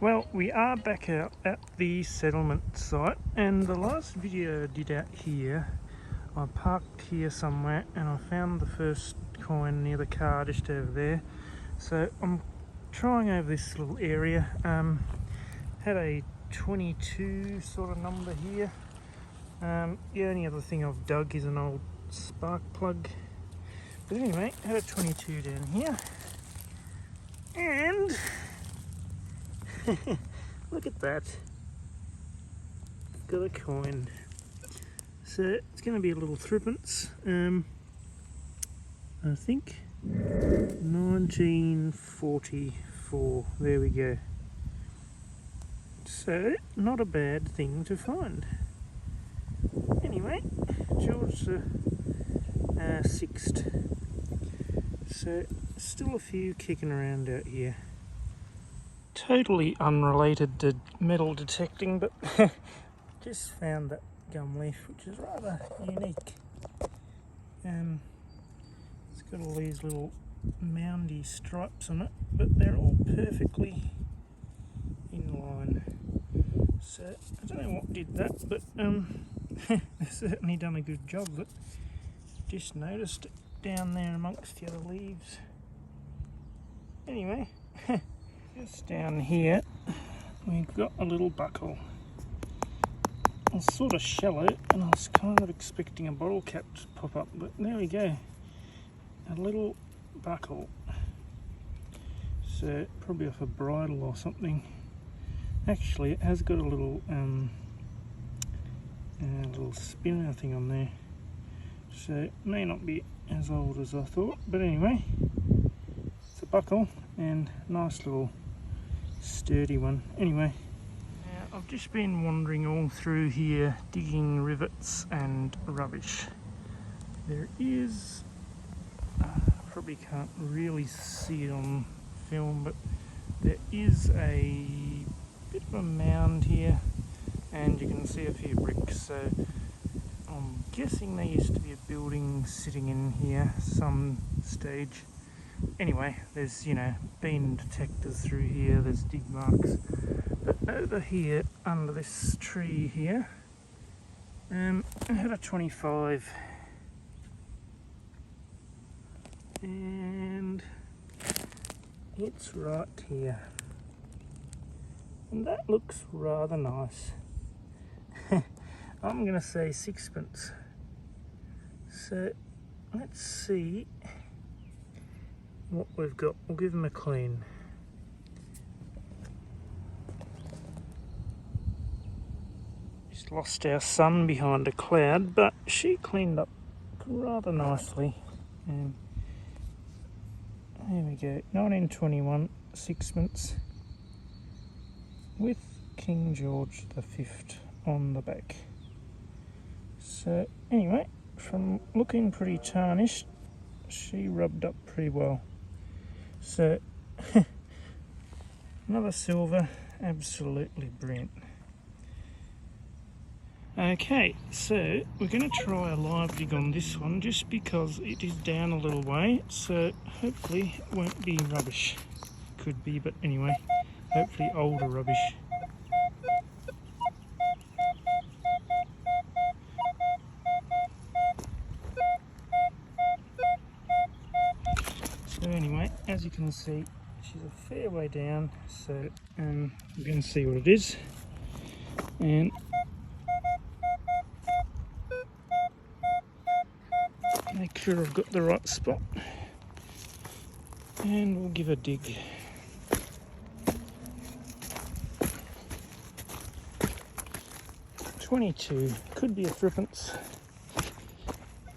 Well, we are back out at the settlement site, and the last video I did out here, I parked here somewhere and I found the first coin near the car just over there. So I'm trying over this little area. Had a 22 sort of number here. The only other thing I've dug is an old spark plug. But anyway, had a 22 down here. And look at that. Got a coin. So it's going to be a little threepence. I think 1944. There we go. So not a bad thing to find. Anyway, George the 6th. So still a few kicking around out here. Totally unrelated to metal detecting, but just found that gum leaf, which is rather unique. It's got all these little moundy stripes on it, but they're all perfectly in line. So I don't know what did that, but they've certainly done a good job of it. Just noticed it down there amongst the other leaves. Anyway, just down here we've got a little buckle. It's sort of shallow and I was kind of expecting a bottle cap to pop up, but there we go. A little buckle. So probably off a bridle or something. Actually it has got a little spinner thing on there. So it may not be as old as I thought, but anyway, it's a buckle and nice little sturdy one. Anyway, I've just been wandering all through here digging rivets and rubbish. There is, probably can't really see it on film, but there is a bit of a mound here and you can see a few bricks. So I'm guessing there used to be a building sitting in here some stage. Anyway, there's, beam detectors through here, there's dig marks. But over here, under this tree here, I had a 25. And it's right here. And that looks rather nice. I'm going to say sixpence. So let's see what we've got. We'll give them a clean. Just lost our sun behind a cloud, but she cleaned up rather nicely. There we go, 1921 sixpence with King George the 5th on the back. So anyway, from looking pretty tarnished, she rubbed up pretty well. So another silver, absolutely brilliant. Okay, so we're going to try a live dig on this one just because it is down a little way, so hopefully it won't be rubbish. Could be, but anyway, hopefully older rubbish. So anyway, as you can see, she's a fair way down, so we're going to see what it is. And make sure I've got the right spot. And we'll give a dig. $22, could be a threepence,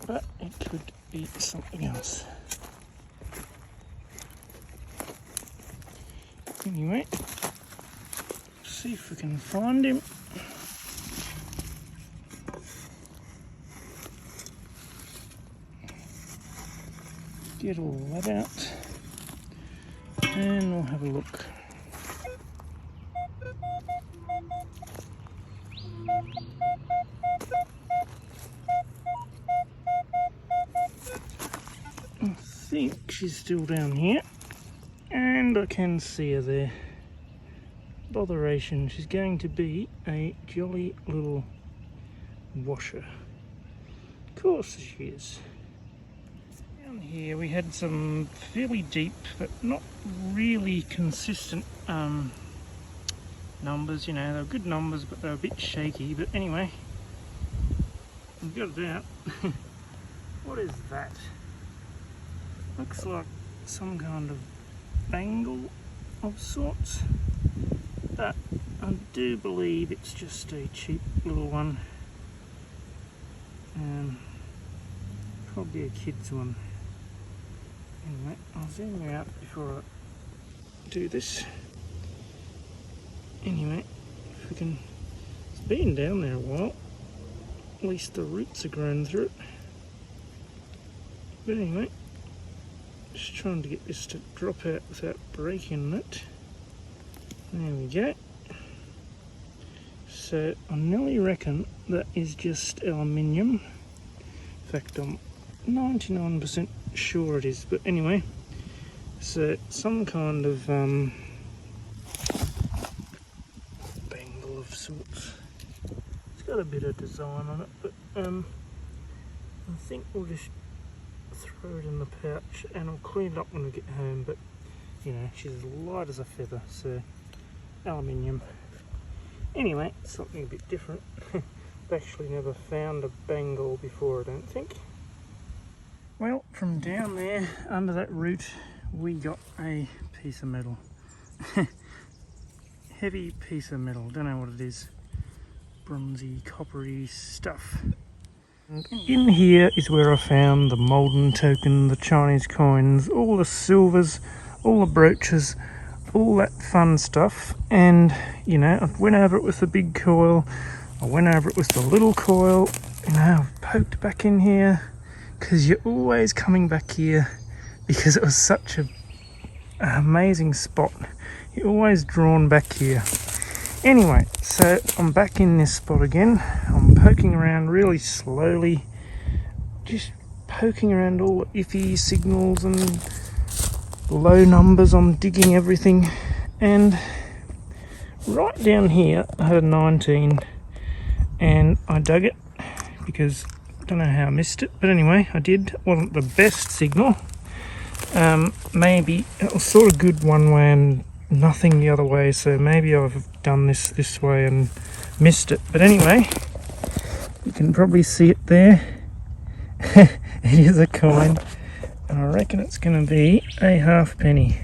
but it could be something else. Anyway, see if we can find him. Get all that out and we'll have a look. I think she's still down here and I can see her there. botheration. She's going to be a jolly little washer. Of course she is. Down here we had some fairly deep but not really consistent numbers. You know, they were good numbers but they were a bit shaky. But anyway, I've got it out. What is that? Looks like some kind of bangle of sorts, but I do believe it's just a cheap little one. Probably a kid's one. Anyway, I'll zoom you out before I do this. Anyway, if we can, it's been down there a while. At least the roots are grown through it. But anyway, just trying to get this to drop out without breaking it. There we go. So I nearly reckon that is just aluminium. In fact, I'm 99% sure it is. But anyway, so some kind of bangle of sorts. It's got a bit of design on it, but I think we'll just throw it in the pouch and I'll clean it up when we get home. But you know, she's as light as a feather, so aluminium. Anyway, something a bit different. I've actually never found a bangle before, I don't think. Well, from down there under that root we got a piece of metal. Heavy piece of metal, don't know what it is. Bronzy, coppery stuff. In here is where I found the Malden token, the Chinese coins, all the silvers, all the brooches, all that fun stuff. And you know, I went over it with the big coil, I went over it with the little coil. You know, I've poked back in here because you're always coming back here because it was such an amazing spot. You're always drawn back here. Anyway, so I'm back in this spot again. I'm poking around really slowly, just poking around all the iffy signals and low numbers. I'm digging everything, and right down here I had a 19 and I dug it because I don't know how I missed it, but anyway I did. It wasn't the best signal. Maybe it was sort of good one way and nothing the other way, so maybe I've done this way and missed it. But anyway, you can probably see it there. It is a coin, and I reckon it's going to be a halfpenny.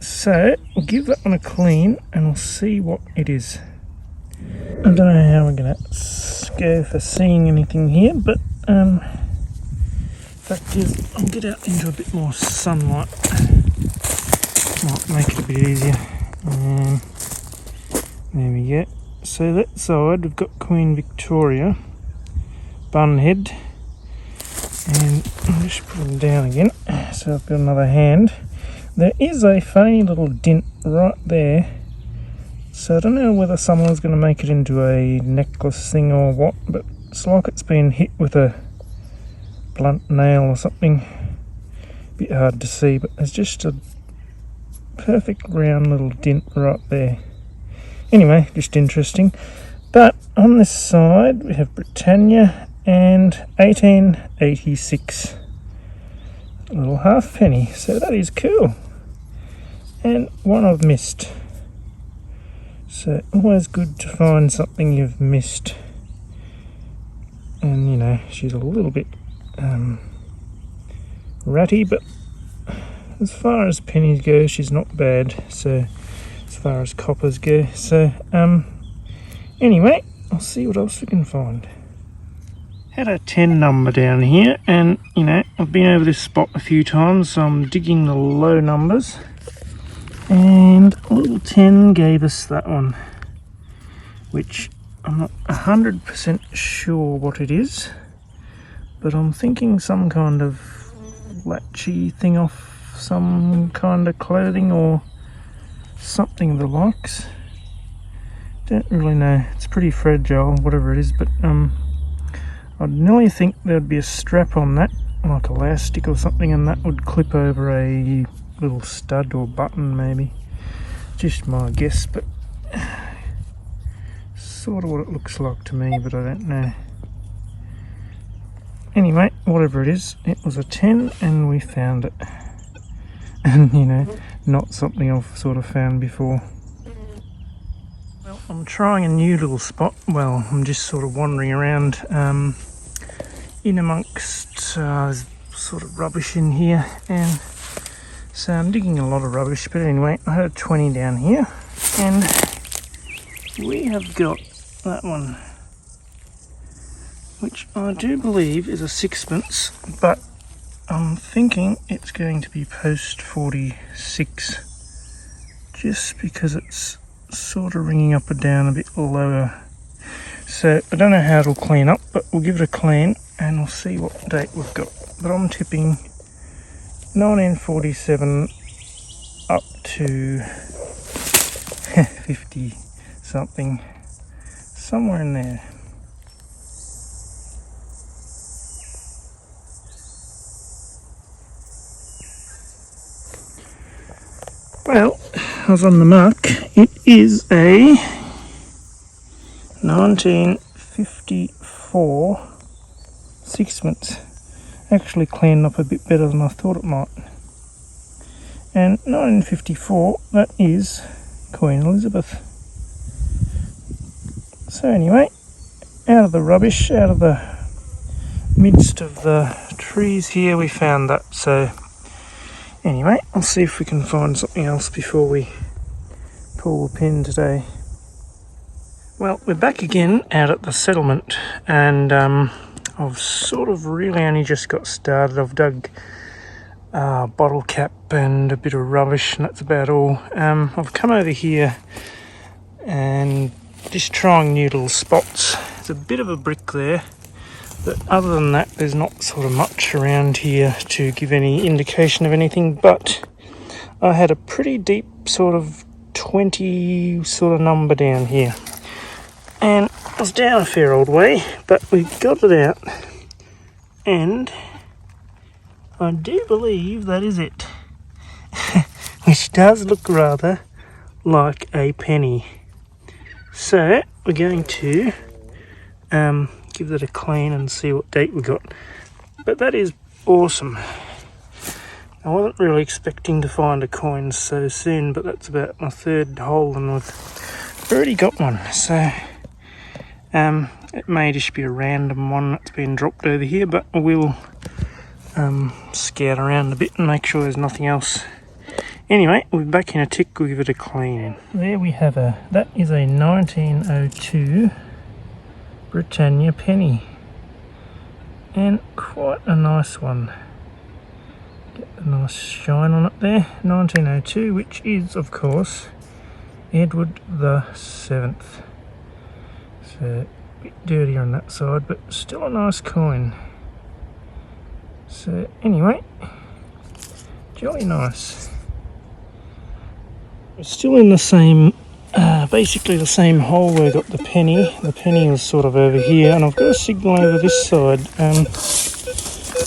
So we'll give that one a clean and we'll see what it is. I don't know how we're going to go for seeing anything here, but fact is I'll get out into a bit more sunlight. Might make it a bit easier. There we go. So that side we've got Queen Victoria, bunhead, and I'll just put them down again. So I've got another hand. There is a funny little dent right there. So I don't know whether someone's going to make it into a necklace thing or what, but it's like it's been hit with a blunt nail or something. A bit hard to see, but there's just a perfect round little dent right there. Anyway, just interesting. But on this side we have Britannia and 1886, a little halfpenny, so that is cool. And one I've missed, so always good to find something you've missed. And you know, she's a little bit ratty, but as far as pennies go, she's not bad. So as far as coppers go, so anyway, I'll see what else we can find. Had a 10 number down here, and you know, I've been over this spot a few times, so I'm digging the low numbers, and a little 10 gave us that one, which I'm not 100% sure what it is, but I'm thinking some kind of latchy thing off some kind of clothing or something of the likes. Don't really know. It's pretty fragile, whatever it is, but I'd nearly think there'd be a strap on that, like elastic or something, and that would clip over a little stud or button maybe. just my guess, but sort of what it looks like to me, but I don't know. Anyway, whatever it is, it was a 10 and we found it. And you know, not something I've sort of found before. Well, I'm trying a new little spot. Well, I'm just sort of wandering around in amongst sort of rubbish in here, and so I'm digging a lot of rubbish. But anyway, I had a 20 down here, and we have got that one, which I do believe is a sixpence, but I'm thinking it's going to be post 46, just because it's sort of ringing up and down a bit lower. So I don't know how it'll clean up, but we'll give it a clean and we'll see what date we've got. But I'm tipping 1947 up to 50 something, somewhere in there. Well, I was on the mark. It is a 1954 sixpence. Actually cleaned up a bit better than I thought it might. And 1954, that is Queen Elizabeth. So anyway, out of the rubbish, out of the midst of the trees here, we found that. So anyway, I'll see if we can find something else before we pull the pin today. Well, we're back again out at the settlement, and I've sort of really only just got started. I've dug a bottle cap and a bit of rubbish, and that's about all. I've come over here and just trying new little spots. There's a bit of a brick there, but other than that, there's not sort of much around here to give any indication of anything. But I had a pretty deep sort of 20 sort of number down here, and I was down a fair old way, but we got it out, and I do believe that is it. Which does look rather like a penny. So we're going to give that a clean and see what date we got. But that is awesome. I wasn't really expecting to find a coin so soon, but that's about my third hole and I've already got one. So it may just be a random one that's been dropped over here, but we'll scout around a bit and make sure there's nothing else. Anyway, we're back in a tick, we'll give it a clean. There we have that is a 1902 Britannia penny, and quite a nice one. Get a nice shine on it there. 1902, which is of course Edward the 7th. So a bit dirty on that side, but still a nice coin. So anyway, jolly nice. We're still in the same, basically the same hole where we got the penny. The penny was sort of over here, and I've got a signal over this side,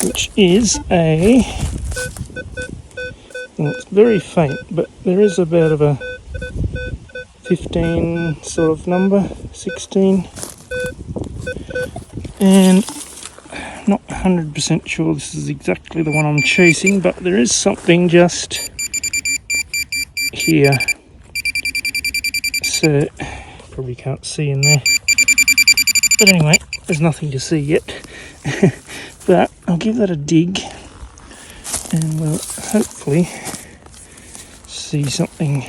which is a, well, it's very faint, but there is about of a 15 sort of number, 16, and not 100% sure this is exactly the one I'm chasing, but there is something just here, so probably can't see in there, but anyway, there's nothing to see yet. But I'll give that a dig and we'll hopefully see something.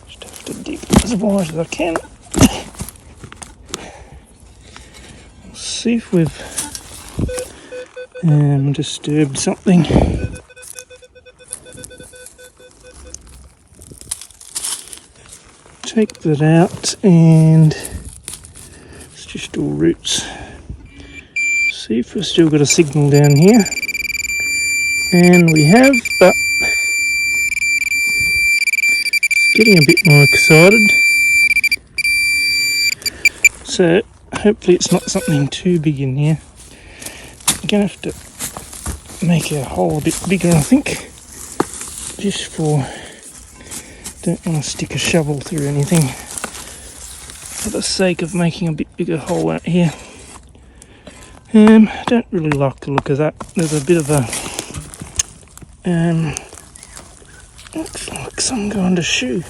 Just have to dig as wide as I can. We'll see if we've disturbed something. Take that out, and it's just all roots. See if we've still got a signal down here, and we have, but getting a bit more excited. So hopefully it's not something too big in here. I'm gonna have to make our hole a bit bigger, I think, just for don't want to stick a shovel through anything for the sake of making a bit bigger hole out here. I don't really like the look of that. There's a bit of a looks like some kind of shoe.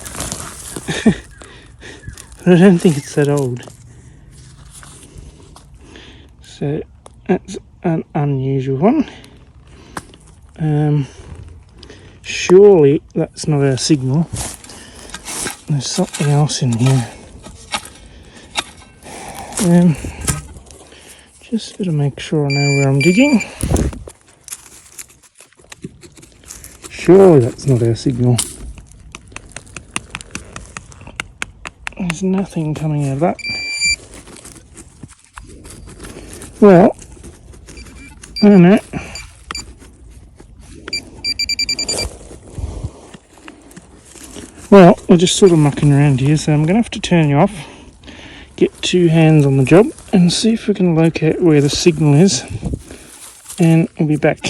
But I don't think it's that old. So that's an unusual one. Surely that's not our signal. There's something else in here. Just gotta make sure I know where I'm digging. Surely that's not our signal. There's nothing coming out of that. Well, I don't know. Well, we're just sort of mucking around here, so I'm going to have to turn you off, get two hands on the job, and see if we can locate where the signal is, and we'll be back.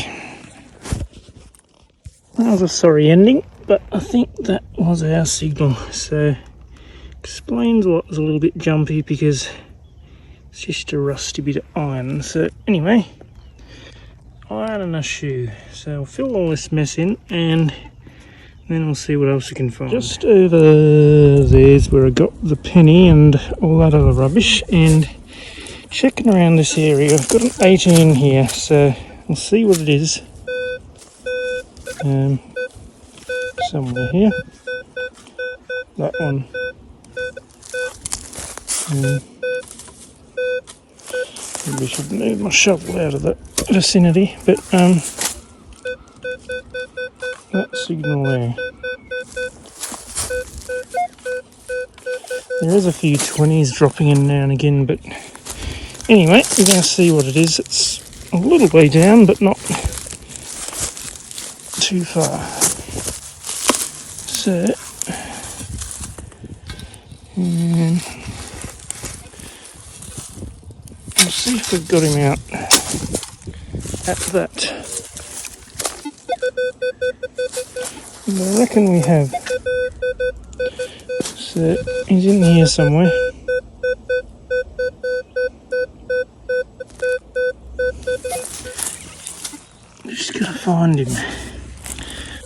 That was a sorry ending, but I think that was our signal, so explains why it was a little bit jumpy, because it's just a rusty bit of iron. So anyway, iron and a shoe. So we'll fill all this mess in and then we'll see what else we can find. Just over there's where I got the penny and all that other rubbish, and checking around this area, I've got an 18 here, so we'll see what it is. Somewhere here. That one. Maybe I should move my shovel out of that vicinity, but that signal there. There is a few 20s dropping in now and again, but anyway, we're going to see what it is. It's a little way down, but not too far. So, we'll see if we've got him out at that. And I reckon we have. So he's in here somewhere. Just gotta find him.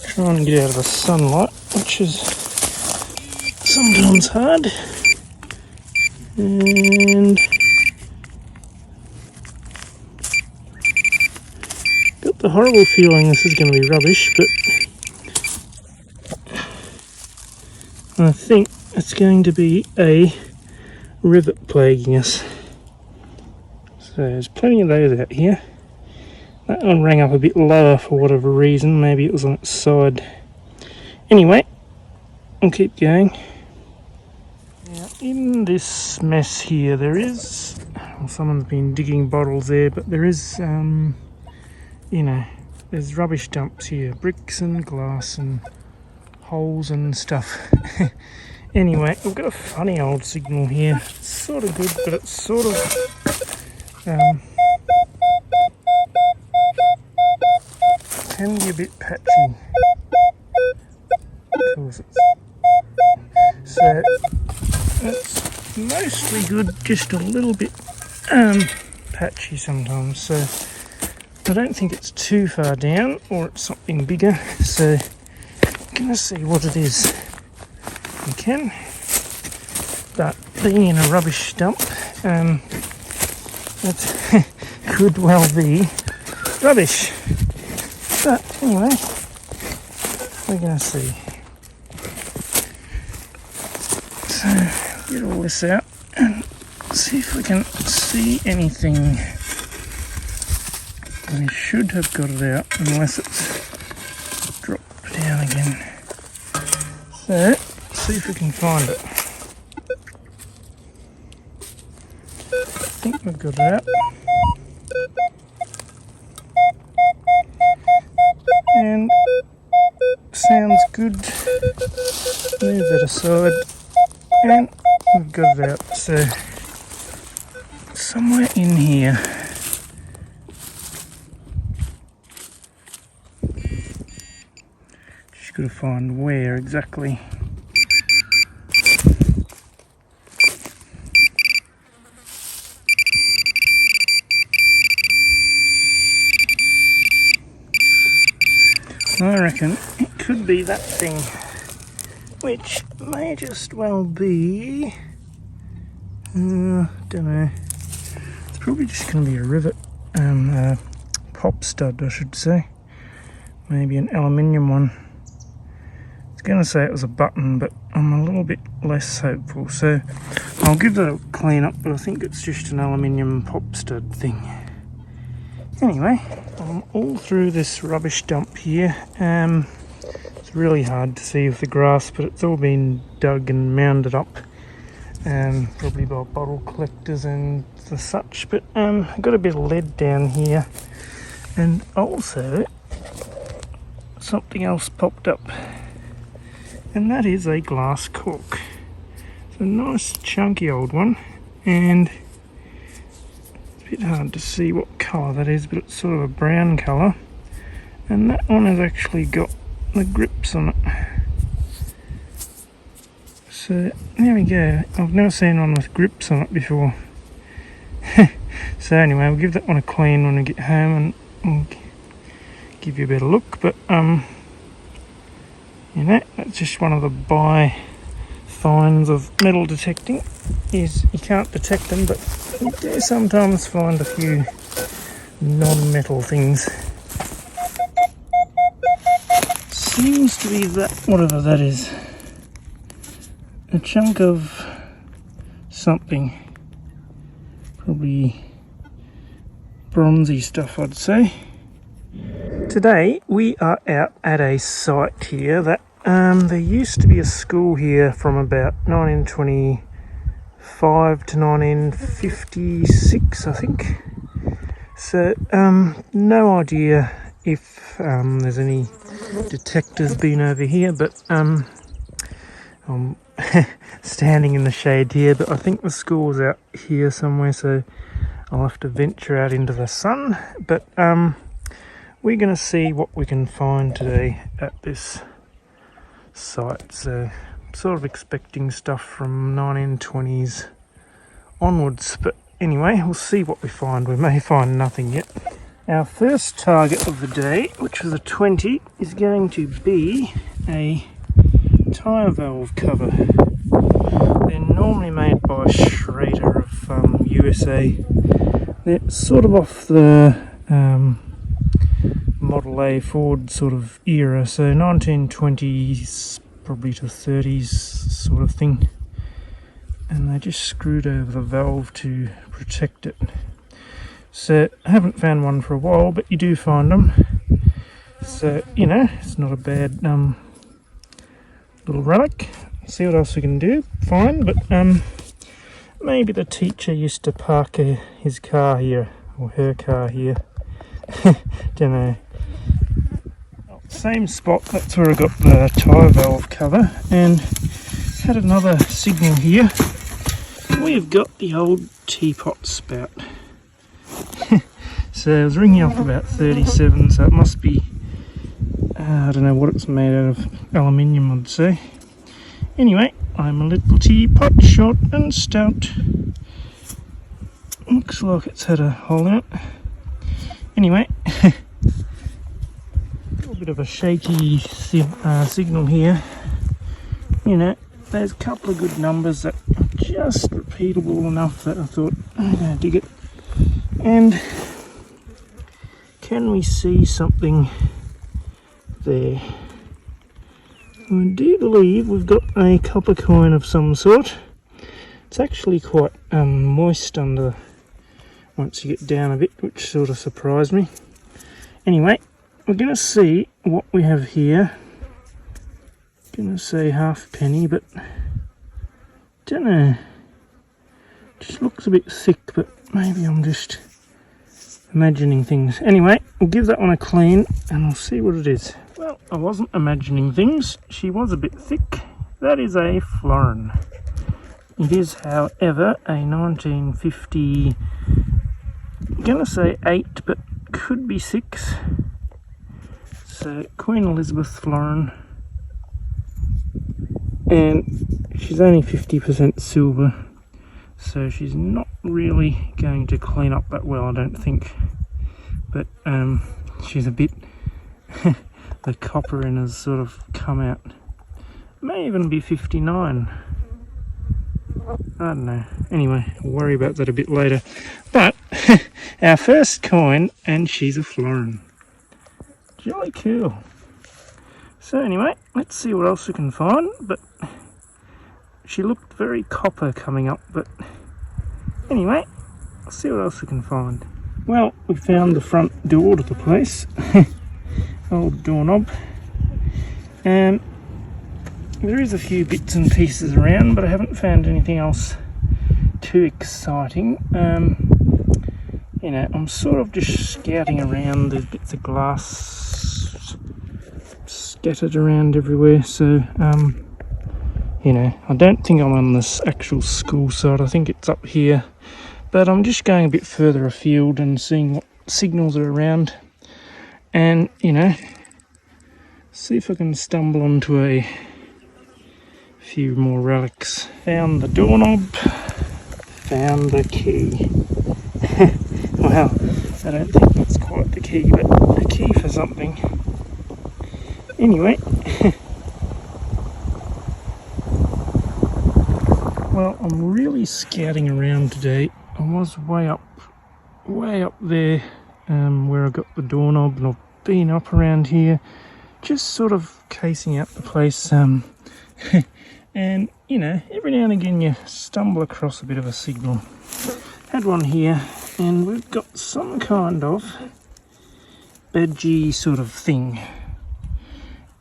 Try and get out of the sunlight, which is sometimes hard. And got the horrible feeling this is going to be rubbish, but I think it's going to be a rivet plaguing us. So there's plenty of those out here. That one rang up a bit lower for whatever reason, maybe it was on its side. Anyway, I'll keep going. Now, in this mess here, there is, well, someone's been digging bottles there, but there is, you know, there's rubbish dumps here, bricks and glass and holes and stuff. Anyway, we've got a funny old signal here. It's sort of good, but it's sort of, can be a bit patchy. So it's mostly good, just a little bit patchy sometimes. So I don't think it's too far down, or it's something bigger. So I'm gonna see what it is. We can, but being in a rubbish dump, it could well be rubbish. But anyway, we're going to see. So, get all this out and see if we can see anything. We should have got it out, unless it's dropped down again. So, let's see if we can find it. I think we've got it out. And sounds good. Move that aside, and we've got it out. So somewhere in here. Just got to find where exactly. I reckon it could be that thing, which may just well be, don't know, it's probably just going to be a rivet, pop stud I should say, maybe an aluminium one. I was going to say it was a button, but I'm a little bit less hopeful, so I'll give that a clean up, but I think it's just an aluminium pop stud thing. Anyway, I'm all through this rubbish dump here. It's really hard to see with the grass, but it's all been dug and mounded up, probably by bottle collectors and the such. But I've got a bit of lead down here, and also something else popped up, and that is a glass cork. It's a nice chunky old one, and it's a bit hard to see what colour that is, but it's sort of a brown colour, and that one has actually got the grips on it. So there we go. I've never seen one with grips on it before. So anyway, I'll give that one a clean when I get home, and I'll give you a better look. But you know, that's just one of the finds of metal detecting, is you can't detect them, but you do sometimes find a few non-metal things. Seems to be that, whatever that is, a chunk of something, probably bronzy stuff I'd say. Today we are out at a site here that there used to be a school here from about 1925 to 1956 I think. So no idea if there's any detectors been over here, but I'm standing in the shade here, but I think the school's out here somewhere, so I'll have to venture out into the sun. But we're going to see what we can find today at this site. So I'm sort of expecting stuff from 1920s onwards, but anyway, we'll see what we find. We may find nothing yet. Our first target of the day, which was a 20, is going to be a tyre valve cover. They're normally made by Schrader of USA. They're sort of off the Model A Ford sort of era, so 1920s probably to 30s sort of thing. And they just screwed over the valve to protect it. So I haven't found one for a while, but you do find them. So, you know, it's not a bad little relic. See what else we can find, but maybe the teacher used to park his car here, or her car here. Don't know. Same spot, that's where I got the tyre valve cover, and had another signal here. We've got the old teapot spout. So it was ringing off about 37, so it must be, I don't know what it's made out of, aluminium I'd say. Anyway, I'm a little teapot, short and stout. Looks like it's had a hole in it. Anyway, a little bit of a shaky signal here. You know, there's a couple of good numbers that are just repeatable enough that I thought, I'm going to dig it. And can we see something there? I do believe we've got a copper coin of some sort. It's actually quite moist under once you get down a bit, which sort of surprised me. Anyway, we're going to see what we have here. Going to say half penny, but don't know. Just looks a bit thick, but maybe I'm just imagining things. Anyway, we'll give that one a clean and I'll see what it is. Well, I wasn't imagining things. She was a bit thick. That is a florin. It is, however, a 1950, I'm going to say 8, but could be 6. So, Queen Elizabeth florin. And she's only 50% silver. So she's not really going to clean up that well, I don't think. But she's a bit the copper in has sort of come out. May even be 59. I don't know. Anyway, I'll worry about that a bit later. But our first coin, and she's a florin. Jolly cool. So anyway, let's see what else we can find. But she looked very copper coming up. But anyway, I'll see what else we can find. Well, we found the front door to the place. Old doorknob. There is a few bits and pieces around, but I haven't found anything else too exciting. You know, I'm sort of just scouting around. There's bits of glass scattered around everywhere, so you know, I don't think I'm on this actual school site. I think it's up here, but I'm just going a bit further afield and seeing what signals are around, and you know, see if I can stumble onto a few more relics. Found the doorknob, found the key. Well, I don't think that's quite the key, but the key for something. Anyway, well, I'm really scouting around today. I was way up there where I got the doorknob, and I've been up around here, just sort of casing out the place. And you know, every now and again you stumble across a bit of a signal. Had one here, and we've got some kind of badgy sort of thing.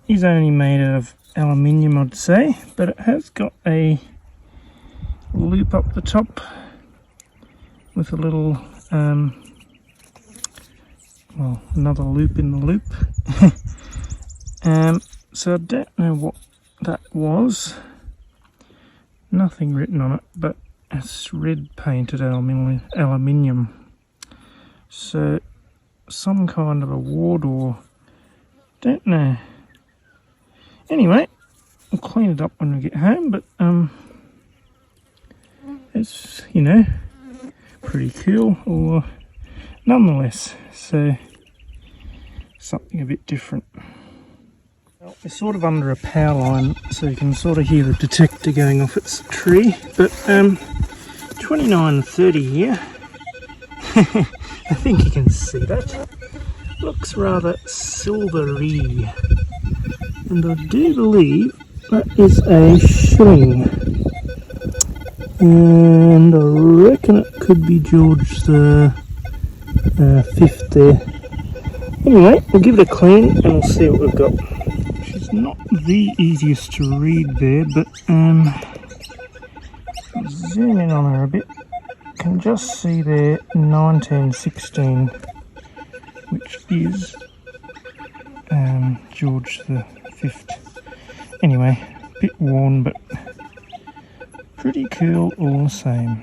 It's only made out of aluminium, I'd say, but it has got a loop up the top with a little well, another loop in the loop. So I don't know what that was. Nothing written on it, but it's red painted aluminium. So some kind of a war door. Don't know. Anyway, I'll clean it up when we get home, but it's, you know, pretty cool, or nonetheless. So something a bit different. Well, we're sort of under a power line, so you can sort of hear the detector going off its tree, but 2930 here. I think you can see that. Looks rather silvery, and I do believe that is a shilling, and I reckon it could be George the 5th there. Anyway, we'll give it a clean and we'll see what we've got. She's not the easiest to read there, but zoom in on her a bit. Can just see there 1916, which is George the 5th. Anyway, a bit worn, but pretty cool all the same.